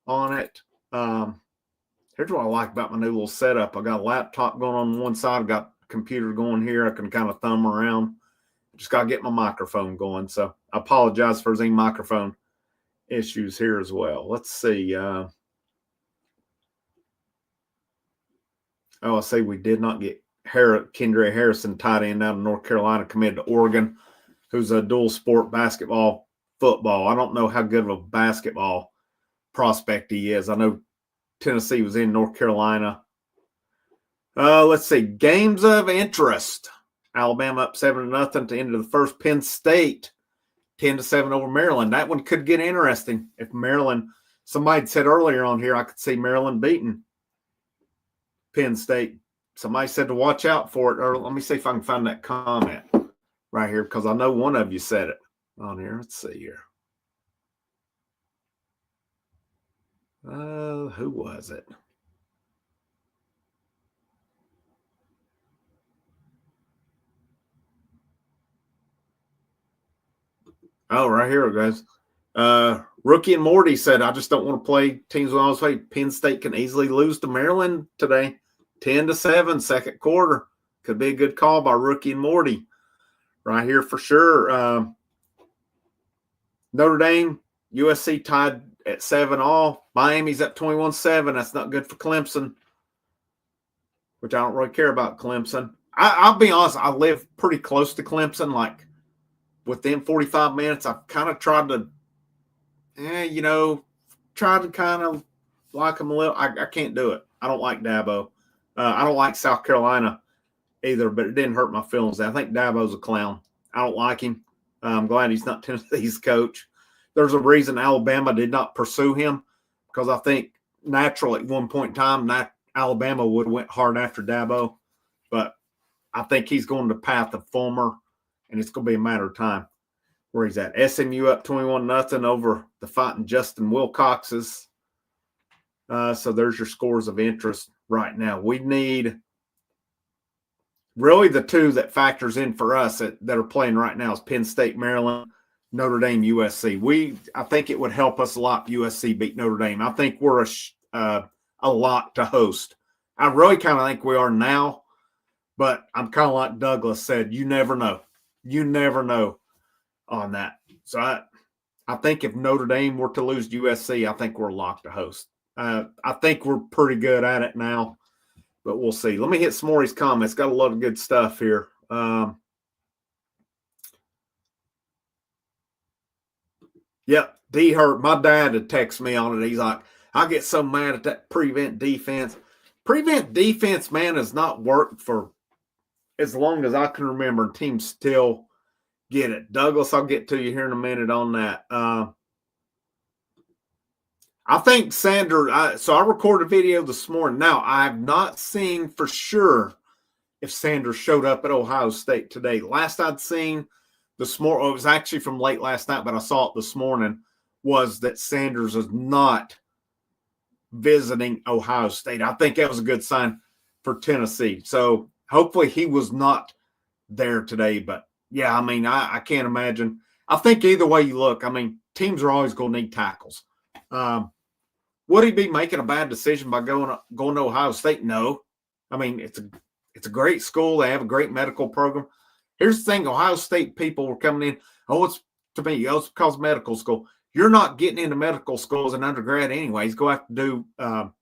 on it. Here's what I like about my new little setup. I got a laptop going on one side. I got a computer going here. I can kind of thumb around. Just got to get my microphone going. So I apologize for any microphone issues here as well. Let's see. I say we did not get Kendra Harrison, tight end out of North Carolina, committed to Oregon, who's a dual sport basketball, football. I don't know how good of a basketball prospect he is. I know Tennessee was in North Carolina. Let's see. Games of interest. Alabama up 7-0 to end of the first. Penn State 10-7 over Maryland. That one could get interesting if Maryland. Somebody had said earlier on here I could see Maryland beating Penn State. Somebody said to watch out for it. Or let me see if I can find that comment right here because I know one of you said it on here. Let's see here. Who was it? Oh, right here, guys. Rookie and Morty said, I just don't want to play teams when I was playing. Penn State can easily lose to Maryland today. 10-7, second quarter. Could be a good call by Rookie and Morty. Right here for sure. Notre Dame, USC tied at 7-all. Miami's at 21-7. That's not good for Clemson, which I don't really care about Clemson. I'll be honest, I live pretty close to Clemson. Like within 45 minutes, I've kind of tried to, kind of like them a little. I can't do it. I don't like Dabo. I don't like South Carolina either, but it didn't hurt my feelings. I think Dabo's a clown. I don't like him. I'm glad he's not Tennessee's coach. There's a reason Alabama did not pursue him because I think naturally at one point in time, Alabama would have went hard after Dabo. But I think he's going the path of Fulmer, and it's going to be a matter of time where he's at. SMU up 21-0 over the Fighting Justin Wilcoxes. So there's your scores of interest right now. We need really the two that factors in for us that are playing right now is Penn State, Maryland, Notre Dame, USC. I think it would help us a lot if USC beat Notre Dame. I think we're a lot to host. I really kind of think we are now, but I'm kind of like Douglas said, you never know. You never know on that. So I think if Notre Dame were to lose to USC, I think we're locked to host. I think we're pretty good at it now, but we'll see. Let me hit some more of these comments. Got a lot of good stuff here. Yep, D Hurt. My dad had texted me on it. He's like, I get so mad at that prevent defense. Prevent defense, man, has not worked for as long as I can remember, and teams still get it. Douglas, I'll get to you here in a minute on that. I think Sanders, so I recorded a video this morning. Now, I have not seen for sure if Sanders showed up at Ohio State today. Last I'd seen this morning, it was actually from late last night, but I saw it this morning, was that Sanders is not visiting Ohio State. I think that was a good sign for Tennessee. So hopefully he was not there today. But, yeah, I mean, I can't imagine. I think either way you look, I mean, teams are always going to need tackles. Would he be making a bad decision by going to Ohio State? No. I mean, it's a great school. They have a great medical program. Here's the thing. Ohio State people were coming in. It's because medical school. You're not getting into medical school as an undergrad anyways. Go have to do an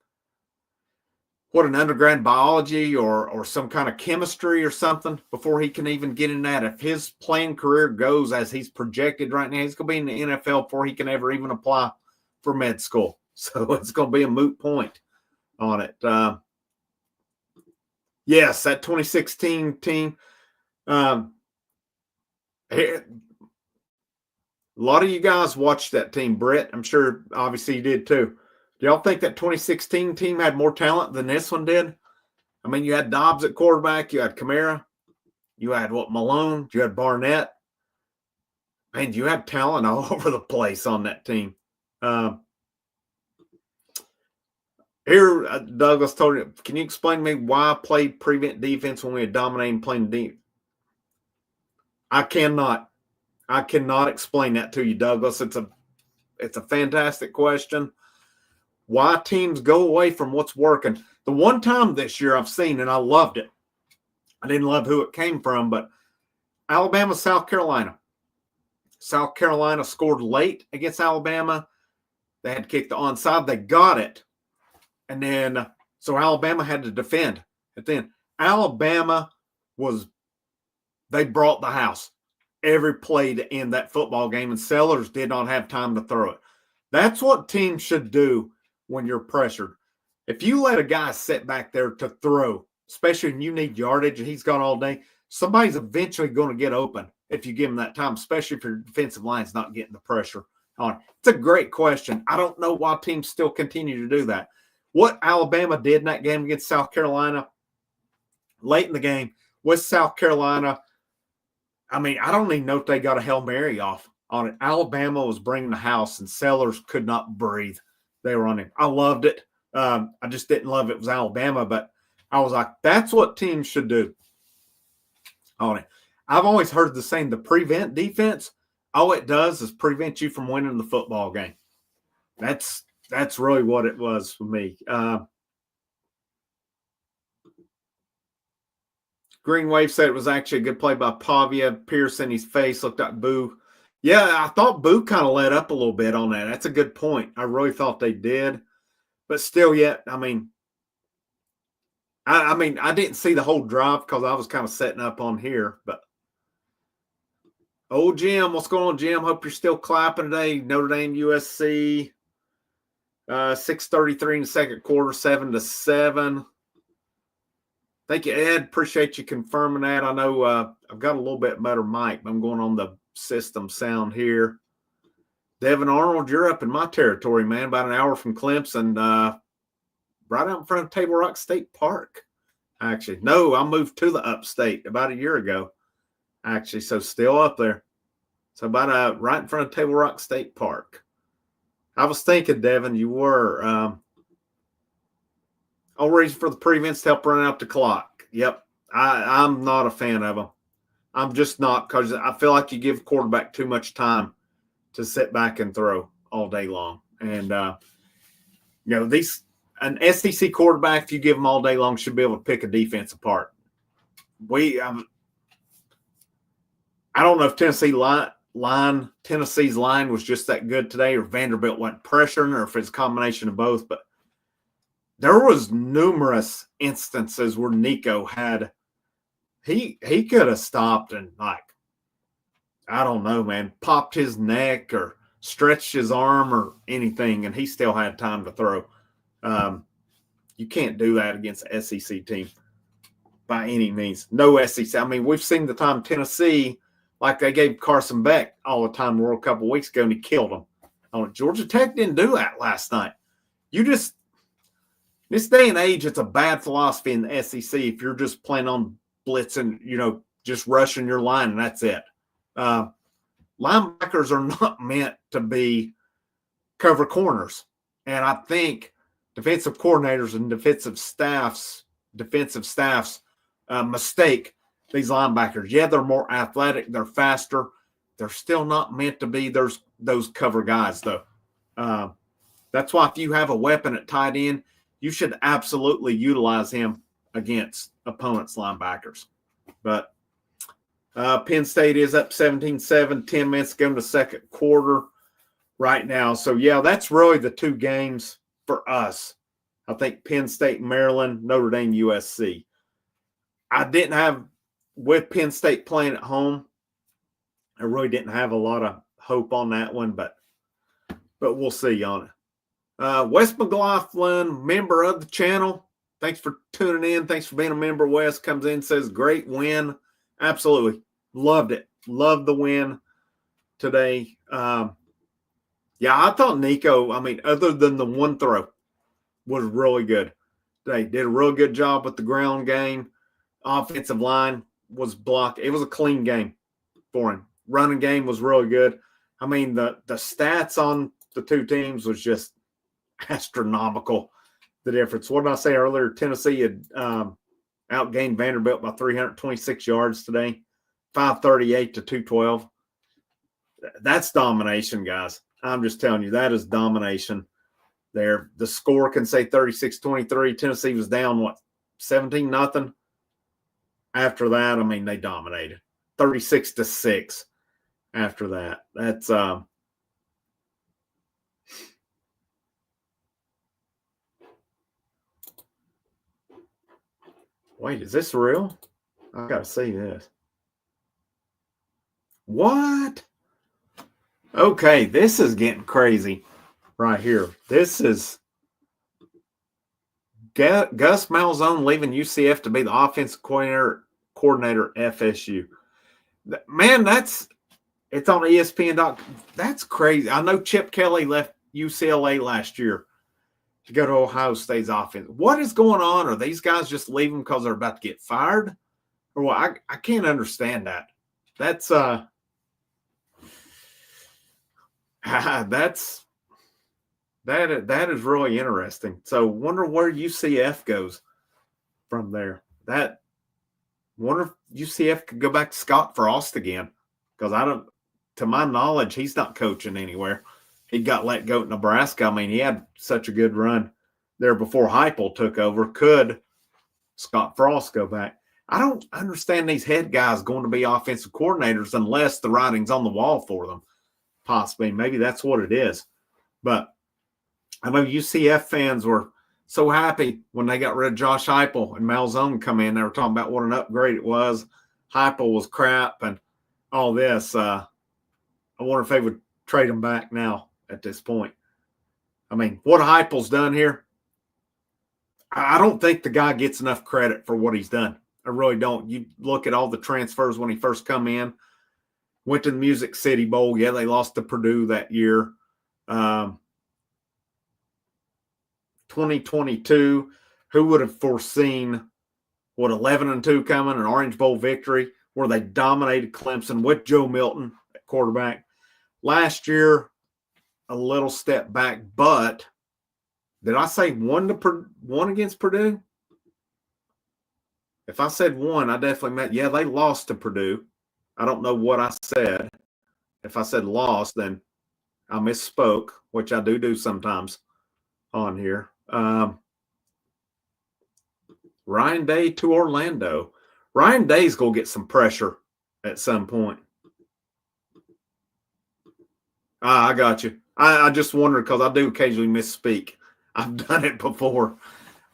undergrad biology or some kind of chemistry or something before he can even get in that. If his playing career goes as he's projected right now, he's going to be in the NFL before he can ever even apply for med school. So it's going to be a moot point on it. Yes, that 2016 team, A lot of you guys watched that team, Brett. I'm sure, obviously, you did too. Do y'all think that 2016 team had more talent than this one did? I mean, you had Dobbs at quarterback, you had Kamara, you had Malone, you had Barnett. Man, you had talent all over the place on that team. Here, Douglas told you, can you explain to me why I played prevent defense when we were dominating playing deep? I cannot explain that to you, Douglas. It's a fantastic question. Why teams go away from what's working. The one time this year I've seen, and I loved it. I didn't love who it came from, but Alabama, South Carolina. South Carolina scored late against Alabama. They had to kick the onside. They got it. And then, so Alabama had to defend. And then Alabama they brought the house every play to end that football game, and Sellers did not have time to throw it. That's what teams should do when you're pressured. If you let a guy sit back there to throw, especially when you need yardage and he's gone all day, somebody's eventually going to get open if you give him that time, especially if your defensive line's not getting the pressure on. It's a great question. I don't know why teams still continue to do that. What Alabama did in that game against South Carolina late in the game with South Carolina, I mean, I don't even know if they got a Hail Mary off on it. Alabama was bringing the house, and Sellers could not breathe. They were on him. I loved it. I just didn't love it was Alabama, but I was like, that's what teams should do on it. I've always heard the saying, the prevent defense, all it does is prevent you from winning the football game. That's really what it was for me. Green Wave said it was actually a good play by Pavia. Pierce in his face looked like Boo. Yeah, I thought Boo kind of let up a little bit on that. That's a good point. I really thought they did. But still yet, I mean, I didn't see the whole drive because I was kind of setting up on here. But, oh, Jim, what's going on, Jim? Hope you're still clapping today. Notre Dame, USC, 6:33 in the second quarter, 7-7. Thank you, Ed. Appreciate you confirming that. I know I've got a little bit better mic. I'm going on the system sound here. Devin Arnold, you're up in my territory, man, about an hour from Clemson, right out in front of Table Rock State Park, actually. No, I moved to the upstate about a year ago, actually, so still up there. So about right in front of Table Rock State Park. I was thinking, Devin, you were all reason for the prevents to help run out the clock. Yep. I'm not a fan of them. I'm just not, because I feel like you give quarterback too much time to sit back and throw all day long. And, an SEC quarterback, if you give them all day long, should be able to pick a defense apart. I don't know if Tennessee's line was just that good today, or Vanderbilt wasn't pressuring, or if it's a combination of both, but there was numerous instances where Nico had he could have stopped and, like, I don't know, man, popped his neck or stretched his arm or anything, and he still had time to throw. You can't do that against an SEC team by any means. No SEC. I mean, we've seen the time Tennessee, like they gave Carson Beck all the time World Cup a weeks ago, and he killed him. Georgia Tech didn't do that last night. This day and age, it's a bad philosophy in the SEC if you're just planning on blitzing, just rushing your line, and that's it. Linebackers are not meant to be cover corners. And I think defensive coordinators and defensive staffs mistake these linebackers. Yeah, they're more athletic. They're faster. They're still not meant to be those cover guys, though. That's why if you have a weapon at tight end, you should absolutely utilize him against opponents' linebackers. But Penn State is up 17-7, 10 minutes to go in the second quarter right now. So, yeah, that's really the two games for us. I think Penn State, Maryland, Notre Dame, USC. I didn't have, with Penn State playing at home, I really didn't have a lot of hope on that one, but we'll see on it. Wes McLaughlin, member of the channel. Thanks for tuning in. Thanks for being a member. Wes comes in, says, great win Absolutely. Loved it. Loved the win today. Yeah, I thought Nico, other than the one throw, was really good. They did a real good job with the ground game. Offensive line was blocked. It was a clean game for him. Running game was really good. The stats on the two teams was just astronomical, the difference. What did I say earlier? Tennessee had outgained Vanderbilt by 326 yards today, 538 to 212. That's domination, guys. I'm just telling you, that is domination there. The score can say 36-23. Tennessee was down, 17-0? After that, they dominated. 36-6 after that. That's wait, is this real? I gotta see this. What? Okay, this is getting crazy right here. This is Gus Malzahn leaving UCF to be the offensive coordinator at FSU. Man, it's on ESPN. That's crazy. I know Chip Kelly left UCLA last year to go to Ohio State's offense. What is going on? Are these guys just leaving because they're about to get fired? Or what? I can't understand that. That's that is really interesting. So wonder where UCF goes from there. Wonder if UCF could go back to Scott Frost again, because to my knowledge, he's not coaching anywhere. He got let go at Nebraska. He had such a good run there before Heupel took over. Could Scott Frost go back? I don't understand these head guys going to be offensive coordinators unless the writing's on the wall for them. Possibly. Maybe that's what it is. But I know UCF fans were so happy when they got rid of Josh Heupel and Malzahn come in. They were talking about what an upgrade it was. Heupel was crap and all this. I wonder if they would trade him back now at this point. What Heupel's done here, I don't think the guy gets enough credit for what he's done. I really don't. You look at all the transfers when he first come in, went to the Music City Bowl. Yeah, they lost to Purdue that year. 2022, who would have foreseen 11-2 coming, an Orange Bowl victory where they dominated Clemson with Joe Milton at quarterback. Last year, a little step back, but did I say one against Purdue? If I said one, I definitely meant, yeah, they lost to Purdue. I don't know what I said. If I said lost, then I misspoke, which I do sometimes on here. Ryan Day to Orlando. Ryan Day's going to get some pressure at some point. I got you. I just wondered because I do occasionally misspeak. I've done it before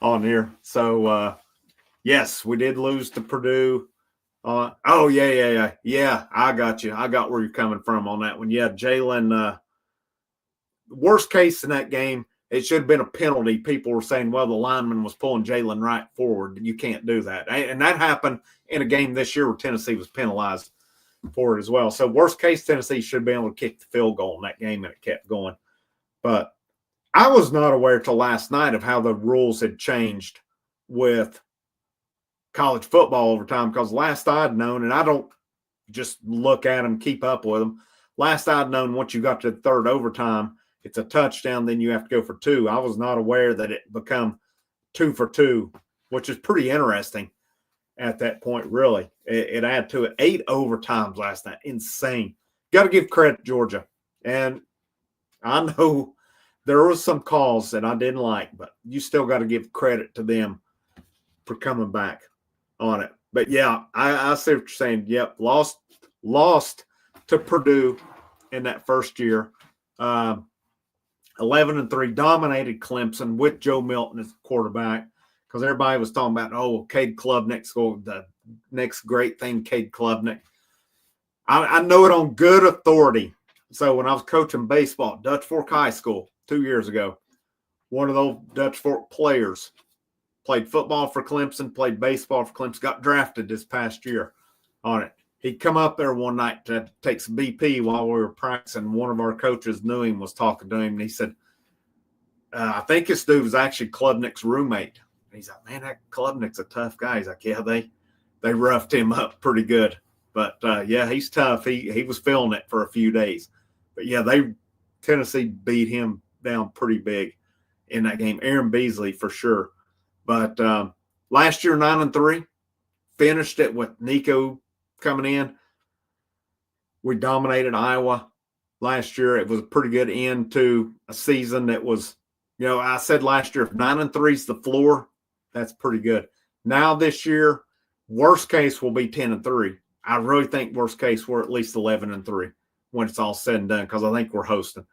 on here. So, yes, we did lose to Purdue. Yeah. I got you. I got where you're coming from on that one. Yeah, Jalen, worst case in that game, it should have been a penalty. People were saying, well, the lineman was pulling Jalen right forward. You can't do that. And that happened in a game this year where Tennessee was penalized for it as well. So worst case, Tennessee should have been able to kick the field goal in that game, and it kept going. But I was not aware till last night of how the rules had changed with college football over time, because last I'd known, and I don't just look at them, keep up with them, last I'd known once you got to the third overtime, it's a touchdown, then you have to go for two. I was not aware that it become 2 for 2, which is pretty interesting at that point, really. It added to it 8 overtimes last night. Insane. Got to give credit to Georgia. And I know there was some calls that I didn't like, but you still got to give credit to them for coming back on it. But, yeah, I see what you're saying. Yep, lost to Purdue in that first year. 11-3, dominated Clemson with Joe Milton as the quarterback, because everybody was talking about, Cade Klubnik's the next great thing, Cade Klubnik. I know it on good authority. So when I was coaching baseball at Dutch Fork High School 2 years ago, one of those Dutch Fork players played football for Clemson, played baseball for Clemson, got drafted this past year on it. He'd come up there one night to take some BP while we were practicing. One of our coaches knew him, was talking to him, and he said, I think this dude was actually Klubnik's roommate. And he's like, man, that Klubnik's a tough guy. He's like, yeah, they roughed him up pretty good. But, yeah, he's tough. He was feeling it for a few days. But, yeah, Tennessee beat him down pretty big in that game. Aaron Beasley for sure. But last year, 9-3, finished it with Nico coming in. We dominated Iowa last year. It was a pretty good end to a season that was, I said last year, if 9-3 is the floor, that's pretty good. Now this year, worst case will be 10-3. I really think worst case we're at least 11-3 when it's all said and done, because I think we're hosting.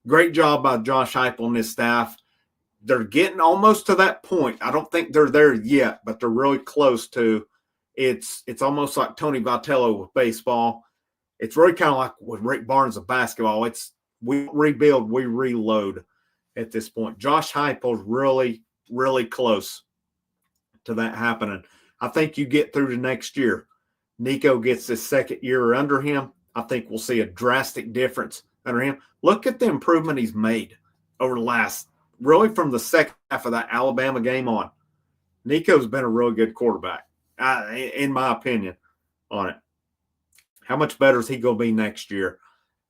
Great job by Josh Heupel and his staff. They're getting almost to that point. I don't think they're there yet, but they're really close to. It's almost like Tony Vitello with baseball. It's really kind of like with Rick Barnes of basketball. We rebuild, we reload at this point. Josh Heupel's really, really close to that happening. I think you get through to next year. Nico gets his second year under him. I think we'll see a drastic difference under him. Look at the improvement he's made over the last, really from the second half of that Alabama game on. Nico's been a really good quarterback, in my opinion, on it. How much better is he going to be next year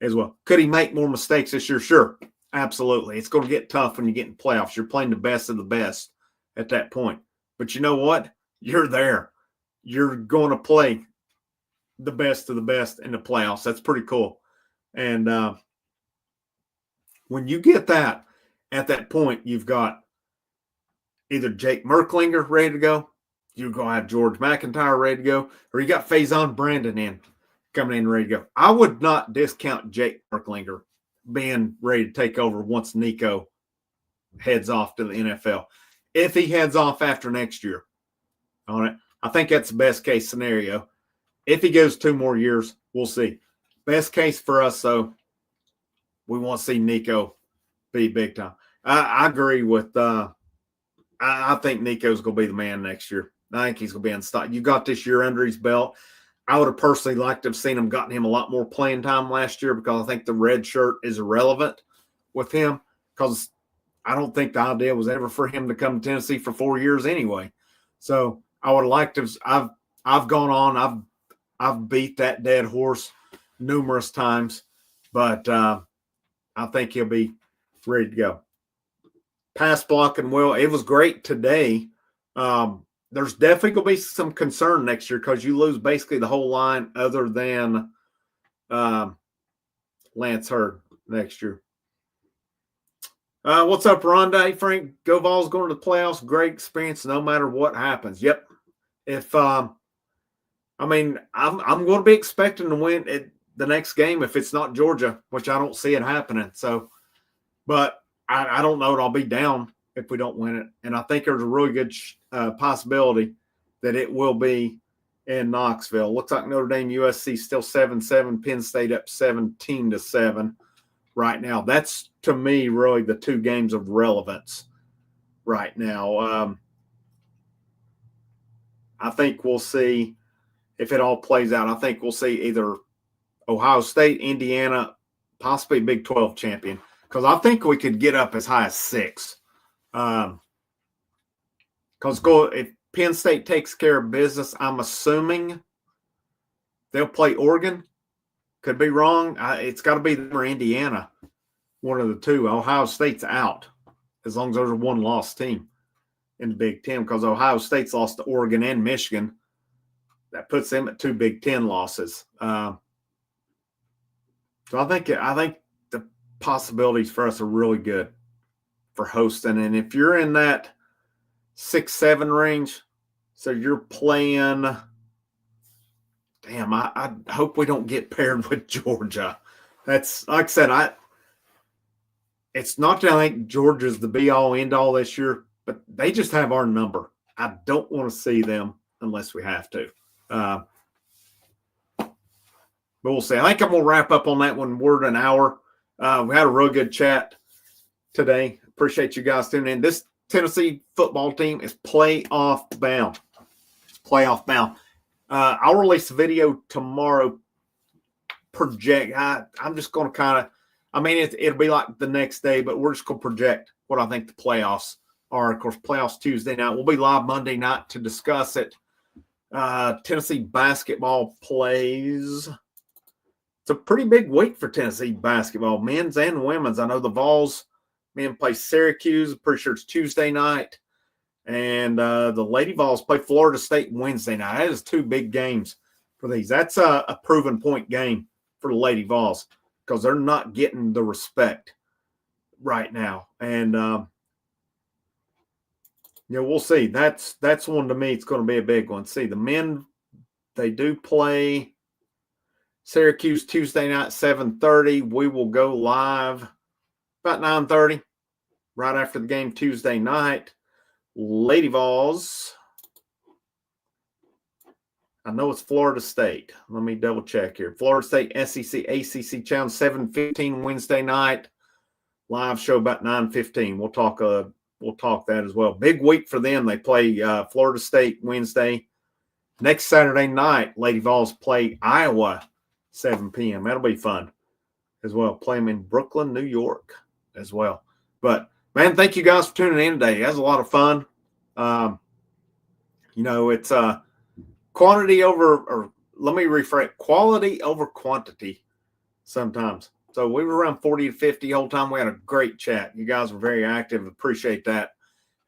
as well? Could he make more mistakes this year? Sure, absolutely. It's going to get tough when you get in playoffs. You're playing the best of the best at that point. But you know what? You're there. You're going to play the best of the best in the playoffs. That's pretty cool. And when you get that, at that point, you've got either Jake Merklinger ready to go, you're going to have George McIntyre ready to go, or you got Faison Brandon coming in ready to go. I would not discount Jake Merklinger being ready to take over once Nico heads off to the NFL. If he heads off after next year on it, I think that's the best case scenario. If he goes 2 more years, we'll see. Best case for us, though, we want to see Nico be big time. I agree with I think Nico's going to be the man next year. I think he's going to be unstoppable. You got this year under his belt. I would have personally liked to have seen him gotten him a lot more playing time last year, because I think the red shirt is irrelevant with him, because I don't think the idea was ever for him to come to Tennessee for 4 years anyway. So I would have liked to have – I've gone on. I've beat that dead horse numerous times, but I think he'll be ready to go. Pass blocking, well, it was great today. There's definitely going to be some concern next year, because you lose basically the whole line other than Lance Hurd next year. What's up, Rondé? Frank, Go Vols going to the playoffs. Great experience no matter what happens. Yep. I'm going to be expecting to win the next game if it's not Georgia, which I don't see it happening. So, but I don't know that I'll be down if we don't win it. And I think there's a really good possibility that it will be in Knoxville. Looks like Notre Dame, USC still 7-7, Penn State up 17-7 right now. That's, to me, really the 2 games of relevance right now. I think we'll see if it all plays out. I think we'll see either Ohio State, Indiana, possibly Big 12 champion, because I think we could get up as high as 6. Because if Penn State takes care of business, I'm assuming they'll play Oregon. Could be wrong. It's got to be them or Indiana, one of the 2. Ohio State's out as long as there's a 1-loss team in the Big Ten, because Ohio State's lost to Oregon and Michigan. That puts them at 2 Big Ten losses. So I think the possibilities for us are really good for hosting. And if you're in that 6-7 range, so you're playing, damn, I hope we don't get paired with Georgia. That's, like I said, it's not that I think Georgia's the be-all, end-all this year, but they just have our number. I don't want to see them unless we have to. But we'll see. I think I'm going to wrap up on that one. We're at an hour. We had a real good chat today. Appreciate you guys tuning in. This Tennessee football team is playoff bound. Playoff bound. I'll release a video tomorrow. I'm just going to kind of, it'll be like the next day, but we're just going to project what I think the playoffs are. Of course, playoffs Tuesday night. We'll be live Monday night to discuss it. Tennessee basketball plays. It's a pretty big week for Tennessee basketball, men's and women's. I know the Vols men play Syracuse. I'm pretty sure it's Tuesday night. And the Lady Vols play Florida State Wednesday night. That is two big games for these. That's a proven point game for the Lady Vols because they're not getting the respect right now. And, we'll see. That's one to me. It's going to be a big one. See, the men, they do play Syracuse Tuesday night, 7:30. We will go live about 9:30, right after the game Tuesday night. Lady Vols, I know it's Florida State. Let me double check here. Florida State SEC ACC Challenge 7:15 Wednesday night. Live show about 9:15. We'll talk that as well. Big week for them. They play Florida State Wednesday. Next Saturday night, Lady Vols play Iowa, 7 p.m. That'll be fun as well. Play them in Brooklyn, New York as well. But, man, thank you guys for tuning in today. That was a lot of fun. It's quantity over, or let me rephrase, quality over quantity sometimes. So we were around 40 to 50 the whole time. We had a great chat. You guys were very active. Appreciate that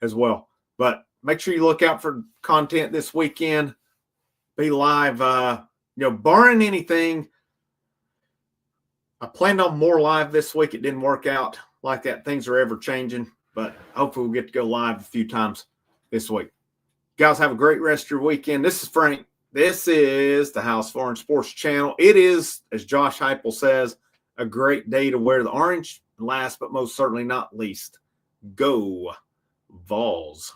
as well. But make sure you look out for content this weekend. Be live, barring anything. I planned on more live this week. It didn't work out like that. Things are ever changing, but hopefully we'll get to go live a few times this week. Guys, have a great rest of your weekend. This is Frank. This is the House of Orange Sports Channel. It is, as Josh Heupel says, a great day to wear the orange. Last but most certainly not least, go Vols.